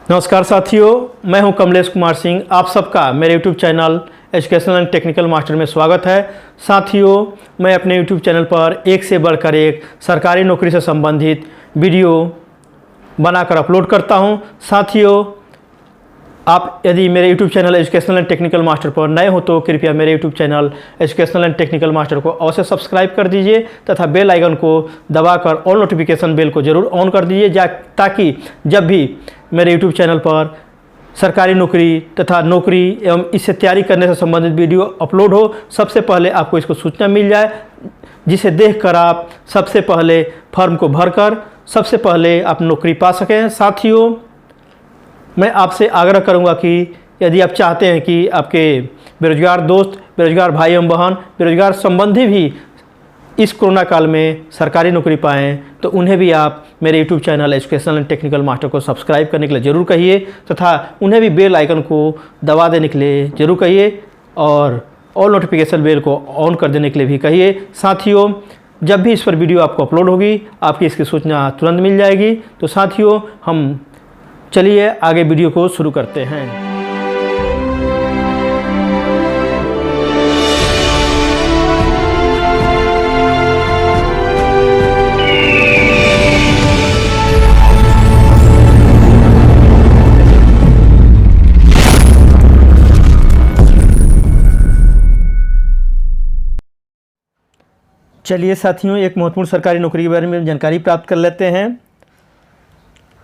नमस्कार साथियों, मैं हूं कमलेश कुमार सिंह। आप सबका मेरे YouTube channel educational and technical master में स्वागत है। साथियों, मैं अपने YouTube चैनल पर एक से बढ़कर एक सरकारी नौकरी से संबंधित वीडियो बनाकर अपलोड करता हूं। साथियों, आप यदि मेरे YouTube channel educational and technical master पर नए हो तो कृपया मेरे YouTube channel educational and technical master को अवश्य सब्सक्राइब कर दीजिए तथा बेल आइकन को दबाकर ऑल नोटिफिकेशन बेल को जरूर ऑन कर दीजिए, ताकि जब भी मेरे YouTube चैनल पर सरकारी नौकरी तथा नौकरी एवं इससे तैयारी करने से संबंधित वीडियो अपलोड हो, सबसे पहले आपको इसको सूचना मिल जाए, जिसे देखकर आप सबसे पहले फॉर्म को भरकर सबसे पहले आप नौकरी पा सकें। साथियों, मैं आपसे आग्रह करूंगा कि यदि आप चाहते हैं कि आपके बेरोजगार दोस्त, बेरोजगार भाई एवं बहन, बेरोजगार संबंधी भी इस कोरोना काल में सरकारी नौकरी पाएँ, तो उन्हें भी आप मेरे YouTube channel educational and technical master को सब्सक्राइब करने के लिए ज़रूर कहिए तथा उन्हें भी बेल आइकन को दबा देने के लिए ज़रूर कहिए और ऑल नोटिफिकेशन बेल को ऑन कर देने के लिए भी कहिए। साथियों, जब भी इस पर वीडियो आपको अपलोड होगी, आपकी इसकी सूचना तुरंत मिल जाएगी। तो साथियों, हम चलिए आगे वीडियो को शुरू करते हैं। चलिए साथियों, एक महत्वपूर्ण सरकारी नौकरी के बारे में जानकारी प्राप्त कर लेते हैं।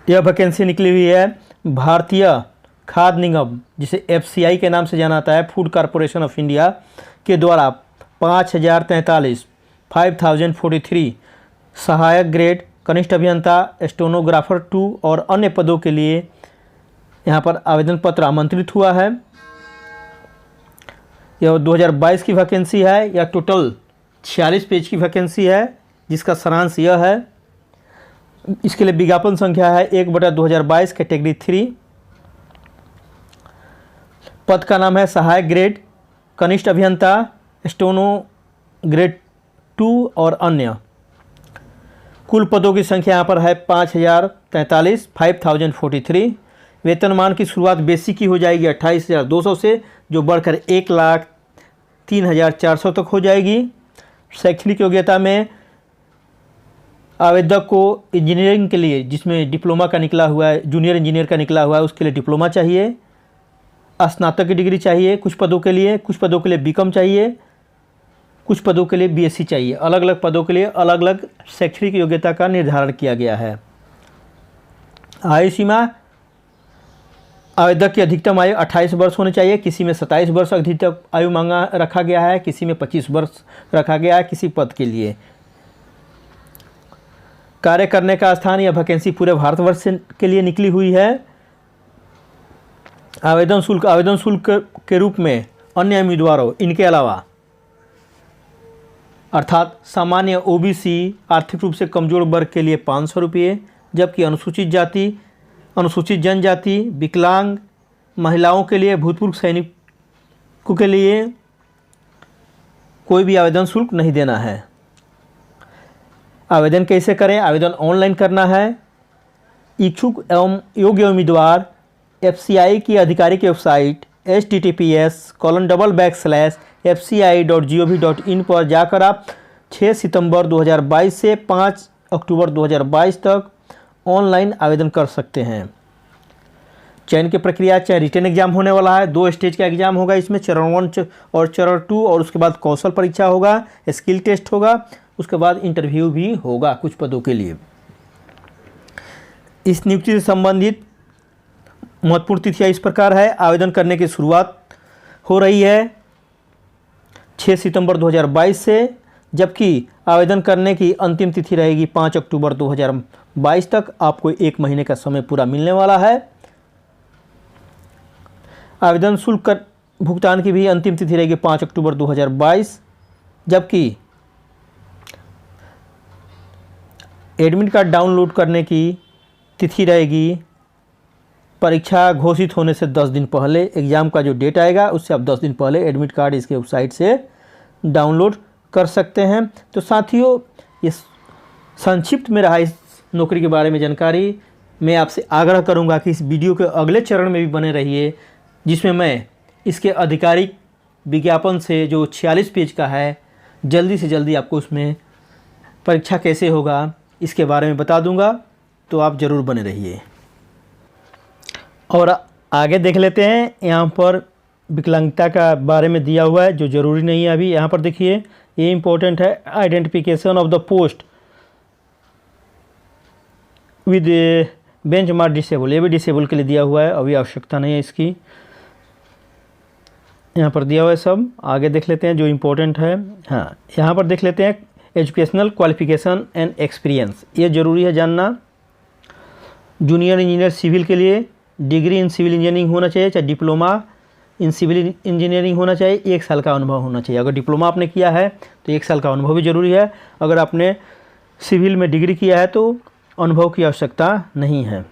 यह वैकेंसी निकली हुई है भारतीय खाद्य निगम, जिसे FCI के नाम से जाना जाता है, फूड कॉरपोरेशन ऑफ इंडिया के द्वारा 5043 सहायक ग्रेड, कनिष्ठ अभियंता, स्टेनोग्राफर 2 और अन्य पदों के लिए यहाँ पर आवेदन पत्र आमंत्रित हुआ है। यह 2022 की वैकेंसी है। यह टोटल 46 पेज की वैकेंसी है, जिसका सारांश यह है। इसके लिए विज्ञापन संख्या है 1/2022 कैटेगरी 3। पद का नाम है सहायक ग्रेड, कनिष्ठ अभियंता, स्टेनो ग्रेड 2 और अन्य। कुल पदों की संख्या यहाँ पर है 5043। वेतनमान की शुरुआत बेसिक की हो जाएगी 28,200 से, जो बढ़कर 1,03,400 तक हो जाएगी। शैक्षणिक योग्यता में आवेदक को इंजीनियरिंग के लिए, जिसमें डिप्लोमा का निकला हुआ है, जूनियर इंजीनियर का निकला हुआ है, उसके लिए डिप्लोमा चाहिए। स्नातक की डिग्री चाहिए कुछ पदों के लिए, कुछ पदों के लिए BCom चाहिए, कुछ पदों के लिए BSc चाहिए। अलग अलग पदों के लिए अलग अलग शैक्षणिक योग्यता का निर्धारण किया गया है। आयु सीमा, आवेदक की अधिकतम आयु 28 वर्ष होनी चाहिए। किसी में 27 वर्ष अधिकतम आयु मांगा रखा गया है, किसी में 25 वर्ष रखा गया है किसी पद के लिए। कार्य करने का स्थान, यह वैकेंसी पूरे भारतवर्ष के लिए निकली हुई है। आवेदन शुल्क के रूप में अन्य उम्मीदवारों, इनके अलावा अर्थात सामान्य OBC आर्थिक रूप से कमजोर वर्ग के लिए 500 रुपये, जबकि अनुसूचित जाति, अनुसूचित जनजाति, विकलांग, महिलाओं के लिए, भूतपूर्व सैनिकों के लिए कोई भी आवेदन शुल्क नहीं देना है। आवेदन कैसे करें? आवेदन ऑनलाइन करना है। इच्छुक एवं योग्य उम्मीदवार FCI की आधिकारिक वेबसाइट https://fci.gov.in पर जाकर आप 6 सितंबर 2022 से 5 अक्टूबर 2022 तक ऑनलाइन आवेदन कर सकते हैं। चयन की प्रक्रिया, चाहे रिटन एग्जाम होने वाला है, 2 स्टेज का एग्जाम होगा इसमें, चरण 1 और चरण 2, और उसके बाद कौशल परीक्षा होगा, स्किल टेस्ट होगा, उसके बाद इंटरव्यू भी होगा कुछ पदों के लिए। इस नियुक्ति से संबंधित महत्वपूर्ण तिथियां इस प्रकार है। आवेदन करने की शुरुआत हो रही है 6 सितंबर 2022 से, जबकि आवेदन करने की अंतिम तिथि रहेगी 5 अक्टूबर 2022 तक। आपको 1 महीने का समय पूरा मिलने वाला है। आवेदन शुल्क भुगतान की भी अंतिम तिथि रहेगी 5 अक्टूबर 2022, जबकि एडमिट कार्ड डाउनलोड करने की तिथि रहेगी परीक्षा घोषित होने से 10 दिन पहले। एग्ज़ाम का जो डेट आएगा उससे आप 10 दिन पहले एडमिट कार्ड इसके वेबसाइट से डाउनलोड कर सकते हैं। तो साथियों, ये संक्षिप्त में रहा इस नौकरी के बारे में जानकारी। मैं आपसे आग्रह करूंगा कि इस वीडियो के अगले चरण में भी बने रहिए, जिसमें मैं इसके आधिकारिक विज्ञापन से जो 46 पेज का है, जल्दी से जल्दी आपको उसमें परीक्षा कैसे होगा इसके बारे में बता दूंगा, तो आप ज़रूर बने रहिए। और आगे देख लेते हैं। यहाँ पर विकलांगता का बारे में दिया हुआ है जो ज़रूरी नहीं है अभी। यहाँ पर देखिए, ये इम्पोर्टेंट है, identification of the post with benchmark disable, ये भी डिसेबल के लिए दिया हुआ है, अभी आवश्यकता नहीं है इसकी। यहाँ पर दिया हुआ है सब। आगे देख लेते हैं जो इम्पोर्टेंट है। हाँ, यहाँ पर देख लेते हैं एजुकेशनल क्वालिफिकेशन एंड एक्सपीरियंस, ये ज़रूरी है जानना। जूनियर इंजीनियर सिविल के लिए डिग्री इन सिविल इंजीनियरिंग होना चाहिए, चाहे डिप्लोमा इन सिविल इंजीनियरिंग होना चाहिए, 1 साल का अनुभव होना चाहिए। अगर डिप्लोमा आपने किया है तो 1 साल का अनुभव भी ज़रूरी है। अगर आपने सिविल में डिग्री किया है तो अनुभव की आवश्यकता नहीं है।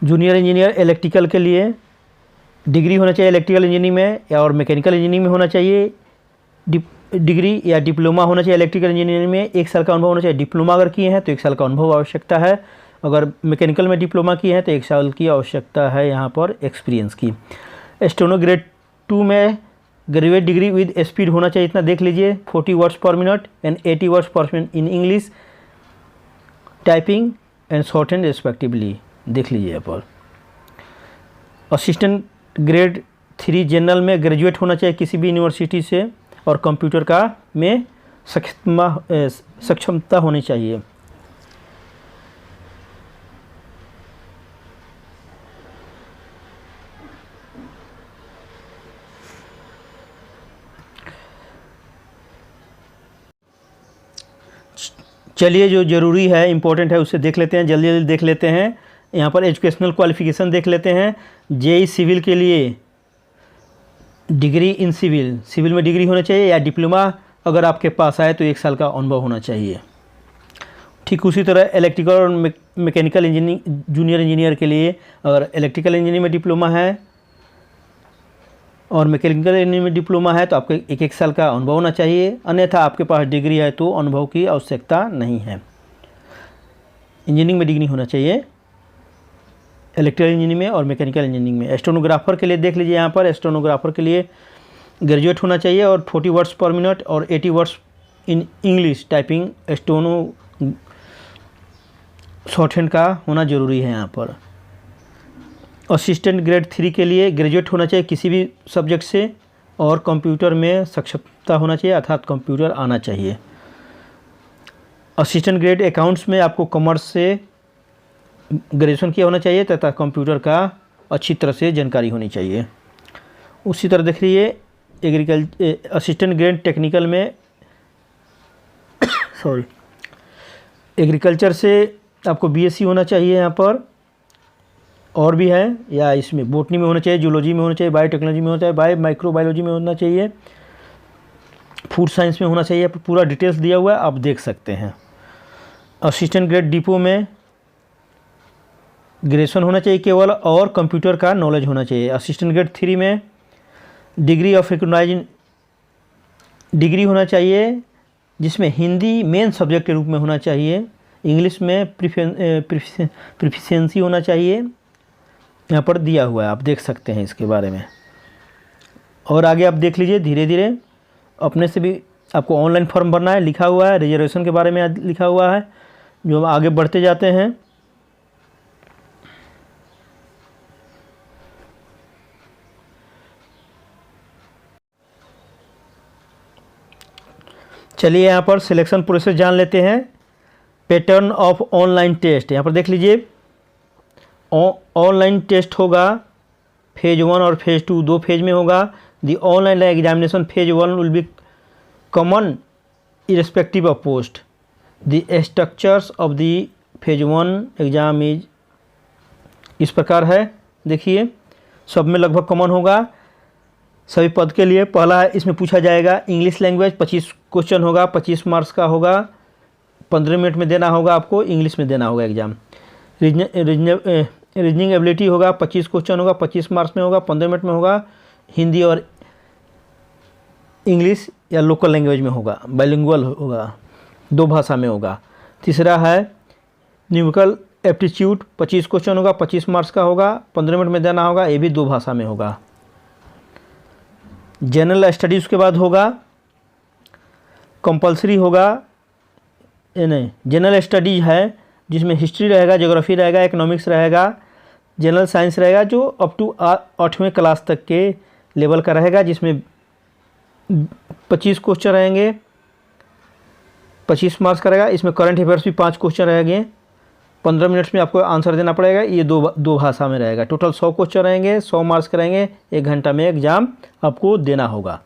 जूनियर इंजीनियर इलेक्ट्रिकल के लिए डिग्री होना चाहिए इलेक्ट्रिकल इंजीनियरिंग में, और मैकेनिकल इंजीनियरिंग में होना चाहिए डिग्री, या डिप्लोमा होना चाहिए इलेक्ट्रिकल इंजीनियरिंग में, 1 साल का अनुभव होना चाहिए। डिप्लोमा अगर किए हैं तो 1 साल का अनुभव आवश्यकता है। अगर मैकेनिकल में डिप्लोमा किए हैं तो 1 साल की आवश्यकता है यहाँ पर एक्सपीरियंस की। स्टेनो ग्रेड 2 में ग्रेजुएट डिग्री विद स्पीड होना चाहिए, इतना देख लीजिए, 40 वर्ड्स पर मिनट एंड 80 वर्ड्स पर minute in English typing and short hand respectively, देख लीजिए यहाँ पर। असिस्टेंट ग्रेड 3 जनरल में ग्रेजुएट होना चाहिए किसी भी यूनिवर्सिटी से, और कंप्यूटर का में सक्षमता होनी चाहिए। चलिए, जो ज़रूरी है, इम्पोर्टेंट है, उसे देख लेते हैं, जल्दी जल्दी देख लेते हैं। यहाँ पर एजुकेशनल क्वालिफ़िकेशन देख लेते हैं। जेई सिविल के लिए डिग्री इन सिविल, सिविल में डिग्री होना चाहिए, या डिप्लोमा अगर आपके पास आए तो 1 साल का अनुभव होना चाहिए। ठीक उसी तरह इलेक्ट्रिकल और मैकेनिकल इंजीनियरिंग जूनियर इंजीनियर के लिए अगर इलेक्ट्रिकल इंजीनियरिंग में डिप्लोमा है और मैकेनिकल इंजीनियरिंग में डिप्लोमा है तो आपको 1 साल का अनुभव होना चाहिए, अन्यथा आपके पास डिग्री है तो अनुभव की आवश्यकता नहीं है। इंजीनियरिंग में डिग्री होना चाहिए इलेक्ट्रिकल इंजीनियरिंग में और मैकेनिकल इंजीनियरिंग में। स्टेनोग्राफर के लिए देख लीजिए, यहाँ पर स्टेनोग्राफर के लिए ग्रेजुएट होना चाहिए और 40 वर्ड्स पर मिनट और 80 words in English typing steno short hand का होना ज़रूरी है यहाँ पर। असिस्टेंट ग्रेड 3 के लिए ग्रेजुएट होना चाहिए किसी भी सब्जेक्ट से, और कंप्यूटर में सक्षमता होना चाहिए, अर्थात कंप्यूटर आना चाहिए। असिस्टेंट ग्रेड अकाउंट्स में आपको कॉमर्स से ग्रेजुएशन किया होना चाहिए तथा कंप्यूटर का अच्छी तरह से जानकारी होनी चाहिए। उसी तरह देख लीजिए असिस्टेंट ग्रेड टेक्निकल में सॉरी एग्रीकल्चर से आपको बीएससी होना चाहिए यहाँ पर, और भी है, या इसमें बोटनी में होना चाहिए, जूलॉजी में होना चाहिए, बायोटेक्नोलॉजी में होना चाहिए, माइक्रोबायोलॉजी में होना चाहिए, फूड साइंस में होना चाहिए। पूरा डिटेल्स दिया हुआ है, आप देख सकते हैं। असिस्टेंट ग्रेड डिपो में ग्रेजुएशन होना चाहिए केवल, और कंप्यूटर का नॉलेज होना चाहिए। असिस्टेंट ग्रेड 3 में डिग्री ऑफ रिकॉग्नाइज डिग्री होना चाहिए जिसमें हिंदी मेन सब्जेक्ट के रूप में होना चाहिए, इंग्लिश में प्रिफिशिएंसी होना चाहिए, यहाँ पर दिया हुआ है, आप देख सकते हैं इसके बारे में। और आगे आप देख लीजिए, धीरे धीरे अपने से भी आपको ऑनलाइन फॉर्म भरना है, लिखा हुआ है, रिजर्वेशन के बारे में लिखा हुआ है, जो हम आगे बढ़ते जाते हैं। चलिए यहाँ पर सिलेक्शन प्रोसेस जान लेते हैं। पैटर्न ऑफ ऑनलाइन टेस्ट, यहाँ पर देख लीजिए, ऑनलाइन टेस्ट होगा फेज 1 और फेज 2, 2 फेज में होगा। The online examination phase 1 will be common irrespective of post. The structures of the phase 1 exam इस प्रकार है, देखिए सब में लगभग कॉमन होगा सभी पद के लिए। पहला है, इसमें पूछा जाएगा इंग्लिश लैंग्वेज, 25 क्वेश्चन होगा, 25 मार्क्स का होगा, 15 मिनट में देना होगा, आपको इंग्लिश में देना होगा एग्ज़ाम। रीजनिंग एबिलिटी होगा, 25 क्वेश्चन होगा, 25 मार्क्स में होगा, 15 मिनट में होगा, हिंदी और इंग्लिश या लोकल लैंग्वेज में होगा, बाइलिंगुअल होगा, 2 भाषा में होगा। तीसरा है न्यूमेरिकल एप्टीट्यूड, 25 क्वेश्चन होगा, 25 मार्क्स का होगा, 15 मिनट में देना होगा, ये भी 2 भाषा में होगा। जनरल स्टडीज़ उसके बाद होगा, कंपलसरी होगा, ये नहीं, जनरल स्टडीज है जिसमें हिस्ट्री रहेगा, ज्योग्राफी रहेगा, इकोनॉमिक्स रहेगा, जनरल साइंस रहेगा, जो अप टू 8वें क्लास तक के लेवल का रहेगा, जिसमें 25 क्वेश्चन रहेंगे, 25 मार्क्स का रहेगा। इसमें करंट अफेयर्स भी 5 क्वेश्चन रहेंगे, 15 मिनट्स में आपको आंसर देना पड़ेगा। ये दो भाषा में रहेगा। टोटल 100 क्वेश्चन रहेंगे, 100 मार्क्स के रहेंगे, 1 घंटा में एग्ज़ाम आपको देना होगा।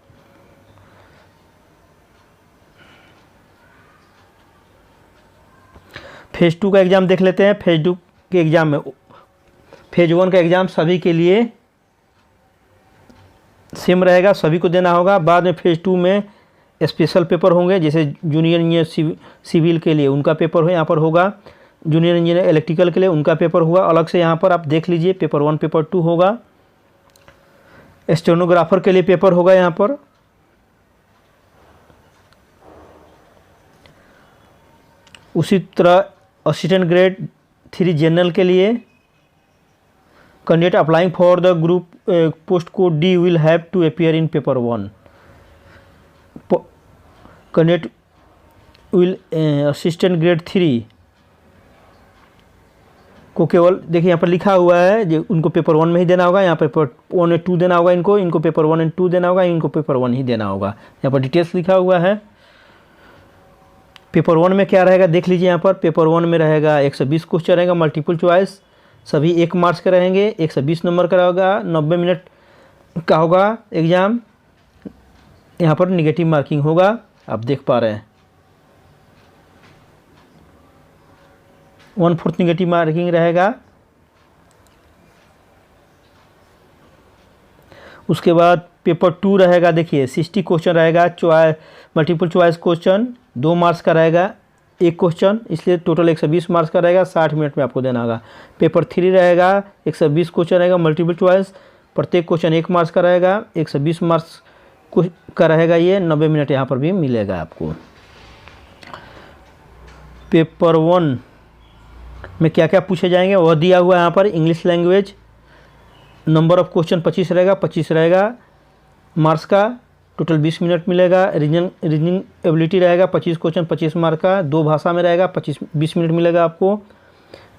फेज़ 2 का एग्ज़ाम देख लेते हैं। फेज़ 2 के एग्ज़ाम में फेज़ 1 का एग्ज़ाम सभी के लिए सेम रहेगा, सभी को देना होगा। बाद में फेज़ 2 में स्पेशल पेपर होंगे, जैसे जूनियर इंजीनियर सिविल के लिए उनका पेपर हो यहाँ पर होगा, जूनियर इंजीनियर इलेक्ट्रिकल के लिए उनका पेपर होगा अलग से। यहाँ पर आप देख लीजिए, पेपर 1 पेपर 2 होगा। स्टेनोग्राफर के लिए पेपर होगा यहाँ पर। उसी तरह असिस्टेंट ग्रेड 3 जनरल के लिए candidate applying for the group post code D will have to appear in paper 1। Candidate will assistant grade 3 को केवल देखिए यहाँ पर लिखा हुआ है जो उनको पेपर 1 में ही देना होगा। यहाँ पर पेपर 1 और 2 देना होगा, इनको पेपर 1 और 2 देना होगा, इनको पेपर 1 ही देना होगा। यहाँ पर डिटेल्स लिखा हुआ है। पेपर 1 में क्या रहेगा देख लीजिए। यहाँ पर पेपर 1 में रहेगा 120 क्वेश्चन रहेगा, मल्टीपल चॉइस, सभी 1 मार्क्स के रहेंगे, 120 नंबर का होगा, 90 मिनट का होगा एग्ज़ाम। यहाँ पर निगेटिव मार्किंग होगा, आप देख पा रहे हैं 1/4 निगेटिव मार्किंग रहेगा। उसके बाद पेपर 2 रहेगा, देखिए 60 क्वेश्चन रहेगा, मल्टीपल चॉइस क्वेश्चन 2 मार्क्स का रहेगा 1 क्वेश्चन, इसलिए टोटल 120 मार्क्स का रहेगा, 60 मिनट में आपको देना होगा। पेपर 3 रहेगा, 120 क्वेश्चन रहेगा, मल्टीपल चॉइस, प्रत्येक क्वेश्चन 1 मार्क्स का रहेगा, 120 मार्क्स का रहेगा, ये 90 मिनट यहाँ पर भी मिलेगा आपको। पेपर 1 में क्या क्या पूछे जाएंगे वह दिया हुआ है यहाँ पर। English language, number of question 25 रहेगा मार्क्स का, टोटल 20 मिनट मिलेगा। रीजनिंग एबिलिटी रहेगा 25 क्वेश्चन 25 मार्क का, 2 भाषा में रहेगा, 20 मिनट मिलेगा आपको।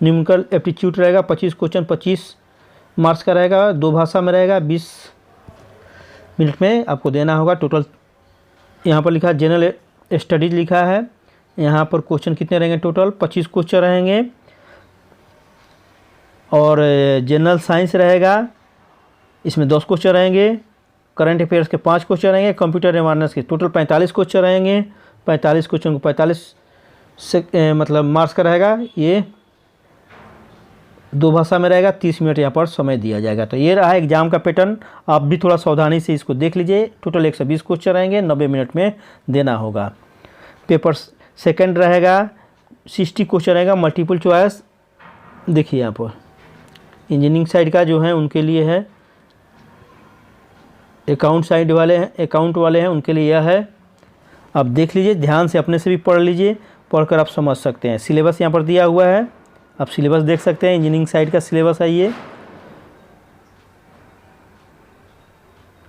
न्यूमेरिकल एप्टीट्यूड रहेगा 25 क्वेश्चन 25 मार्क्स का रहेगा, 2 भाषा में रहेगा, 20 मिनट में आपको देना होगा। टोटल यहाँ पर लिखा जनरल स्टडीज लिखा है, यहाँ पर क्वेश्चन कितने रहेंगे, टोटल 25 क्वेश्चन रहेंगे। और जनरल साइंस रहेगा, इसमें 10 क्वेश्चन रहेंगे। करंट अफेयर्स के 5 क्वेश्चन रहेंगे। कंप्यूटर अवेयरनेस के टोटल 45 क्वेश्चन रहेंगे। 45 क्वेश्चन को 45 से मतलब मार्क्स का रहेगा। ये 2 भाषा में रहेगा, 30 मिनट यहाँ पर समय दिया जाएगा। तो ये रहा एग्जाम का पैटर्न, आप भी थोड़ा सावधानी से इसको देख लीजिए। टोटल 120 क्वेश्चन रहेंगे, 90 मिनट में देना होगा। पेपर सेकंड रहेगा, 60 क्वेश्चन रहेगा, मल्टीपल चॉइस। देखिए यहाँ पर इंजीनियरिंग साइड का जो है उनके लिए है, अकाउंट साइड वाले हैं, अकाउंट वाले हैं उनके लिए यह है। आप देख लीजिए, ध्यान से अपने से भी पढ़ लीजिए, पढ़कर आप समझ सकते हैं। सिलेबस यहाँ पर दिया हुआ है, आप सिलेबस देख सकते हैं। इंजीनियरिंग साइड का सिलेबस है ये।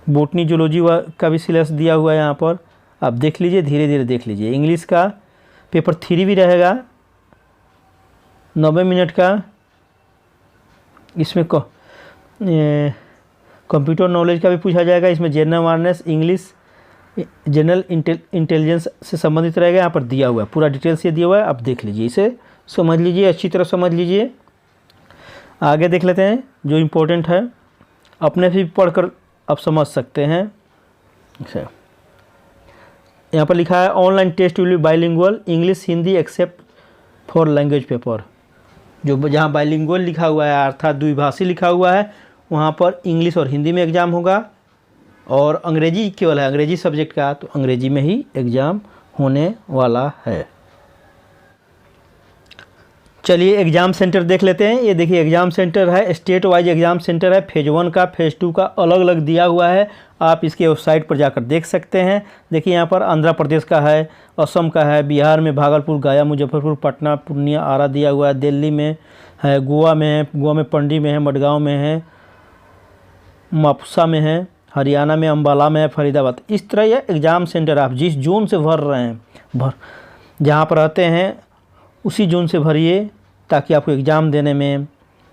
बोटनी जूलॉजी का भी सिलेबस दिया हुआ है यहाँ पर, आप देख लीजिए, धीरे धीरे देख लीजिए। इंग्लिश का पेपर 3 भी रहेगा 90 मिनट का। इसमें कंप्यूटर नॉलेज का भी पूछा जाएगा। इसमें general awareness, English, general intelligence से संबंधित रहेगा। यहाँ पर दिया हुआ है, पूरा डिटेल्स ये दिया हुआ है, आप देख लीजिए, इसे समझ लीजिए, अच्छी तरह समझ लीजिए। आगे देख लेते हैं जो इम्पोर्टेंट है, अपने से भी पढ़कर आप समझ सकते हैं। अच्छा, यहाँ पर लिखा है online test will be bilingual, English Hindi except for language paper. जो जहाँ बाइलिंगुअल लिखा हुआ है अर्थात द्विभाषी लिखा हुआ है, वहाँ पर इंग्लिश और हिंदी में एग्ज़ाम होगा। और अंग्रेजी केवल है, अंग्रेजी सब्जेक्ट का, तो अंग्रेजी में ही एग्ज़ाम होने वाला है। चलिए एग्ज़ाम सेंटर देख लेते हैं। ये देखिए एग्ज़ाम सेंटर है, स्टेट वाइज एग्ज़ाम सेंटर है। फेज़ 1 का, फेज़ 2 का अलग अलग दिया हुआ है। आप इसके वेबसाइट पर जाकर देख सकते हैं। देखिए यहाँ पर आंध्र प्रदेश का है, असम का है, बिहार में भागलपुर, गया, मुजफ्फरपुर, पटना, पूर्णिया, आरा दिया हुआ है, दिल्ली में है, गोवा में है, गोवा में पणजी में है, मडगांव में है, मापुसा में है, हरियाणा में अम्बाला में है, फरीदाबाद। इस तरह यह एग्ज़ाम सेंटर आप जिस जोन से भर रहे हैं, जहाँ पर रहते हैं उसी जोन से भरिए ताकि आपको एग्ज़ाम देने में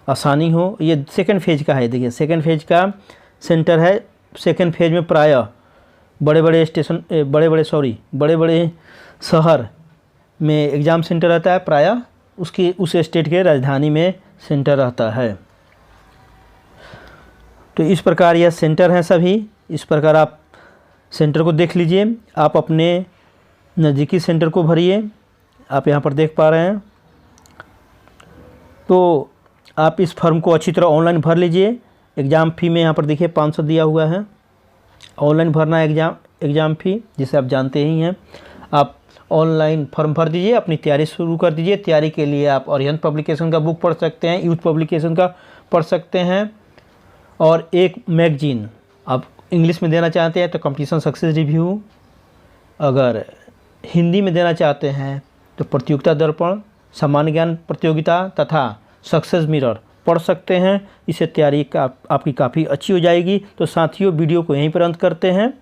आसानी हो। ये सेकंड फेज़ का है। देखिए सेकंड फेज़ का सेंटर है। सेकंड फेज़ में प्रायः बड़े बड़े शहर में एग्ज़ाम सेंटर रहता है। प्रायः उस स्टेट के राजधानी में सेंटर रहता है। तो इस प्रकार यह सेंटर हैं सभी। इस प्रकार आप सेंटर को देख लीजिए। आप अपने नज़दीकी सेंटर को भरिए। आप यहाँ पर देख पा रहे हैं। तो आप इस फॉर्म को अच्छी तरह ऑनलाइन भर लीजिए। एग्ज़ाम फ़ी में यहाँ पर देखिए 500 दिया हुआ है। ऑनलाइन भरना है एग्ज़ाम फ़ी, जिसे आप जानते ही हैं। आप ऑनलाइन फॉर्म भर दीजिए, अपनी तैयारी शुरू कर दीजिए। तैयारी के लिए आप अरिहंत पब्लिकेशन का बुक पढ़ सकते हैं, यूथ पब्लिकेशन का पढ़ सकते हैं, और एक मैगजीन आप इंग्लिश में देना चाहते हैं तो कंपटीशन सक्सेस रिव्यू, अगर हिंदी में देना चाहते हैं तो प्रतियोगिता दर्पण, सामान्य ज्ञान प्रतियोगिता तथा सक्सेस मिरर पढ़ सकते हैं। इससे तैयारी का आपकी काफ़ी अच्छी हो जाएगी। तो साथियों वीडियो को यहीं पर अंत करते हैं।